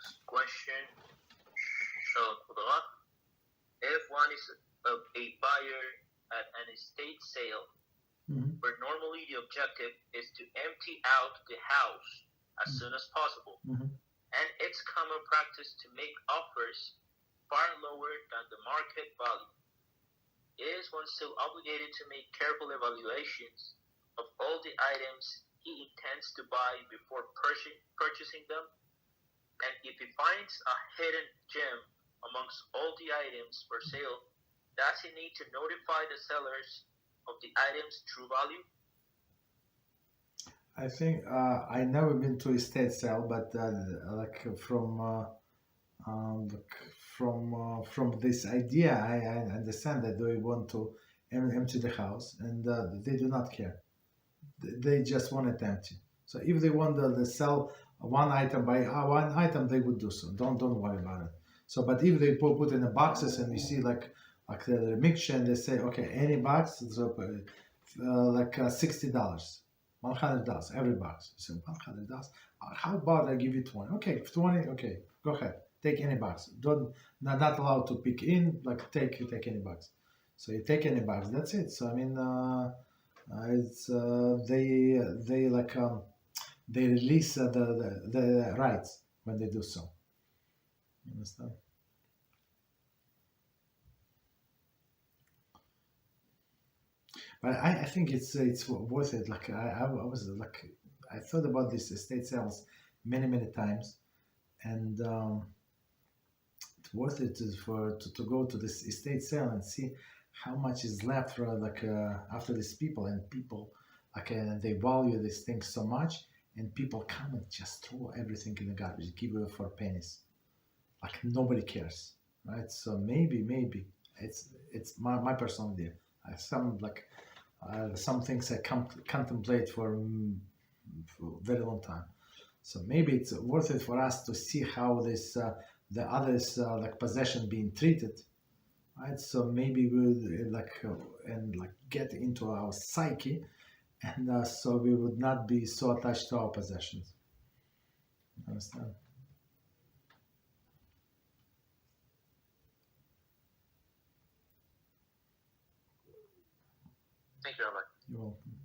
Next question. If one is a buyer at an estate sale, where normally the objective is to empty out the house as soon as possible, and it's common practice to make offers far lower than the market value, is one still obligated to make careful evaluations of all the items he intends to buy before purchasing them? And if he finds a hidden gem amongst all the items for sale, does he need to notify the sellers of the item's true value? I think I never been to estate sale, but from this idea, I understand that they want to empty the house, and they do not care. They just want it empty. So if they want to sell one item by one item, they would do so. Don't worry about it. So, but if they put in the boxes and you see like the mixture, and they say, okay, any box is $60, $100 every box. You say $100. How about I give you 20? Okay, 20. Okay, go ahead. Take any box. Not allowed to pick in. Like take any box. So you take any box. That's it. So I mean, it's they release the rights when they do so. You understand? But I think it's worth it. Like I was like I thought about this estate sales many times, and it's worth it to go to this estate sale and see how much is left for after these people, and people they value these things so much, and people come and just throw everything in the garbage, give it for pennies, like nobody cares, right? So maybe it's my personal idea. Some things I contemplate for a very long time. So maybe it's worth it for us to see how this the others possession being treated, right? So maybe we'll get into our psyche, and so we would not be so attached to our possessions. Understand? Thank you, Rabbi. You're welcome.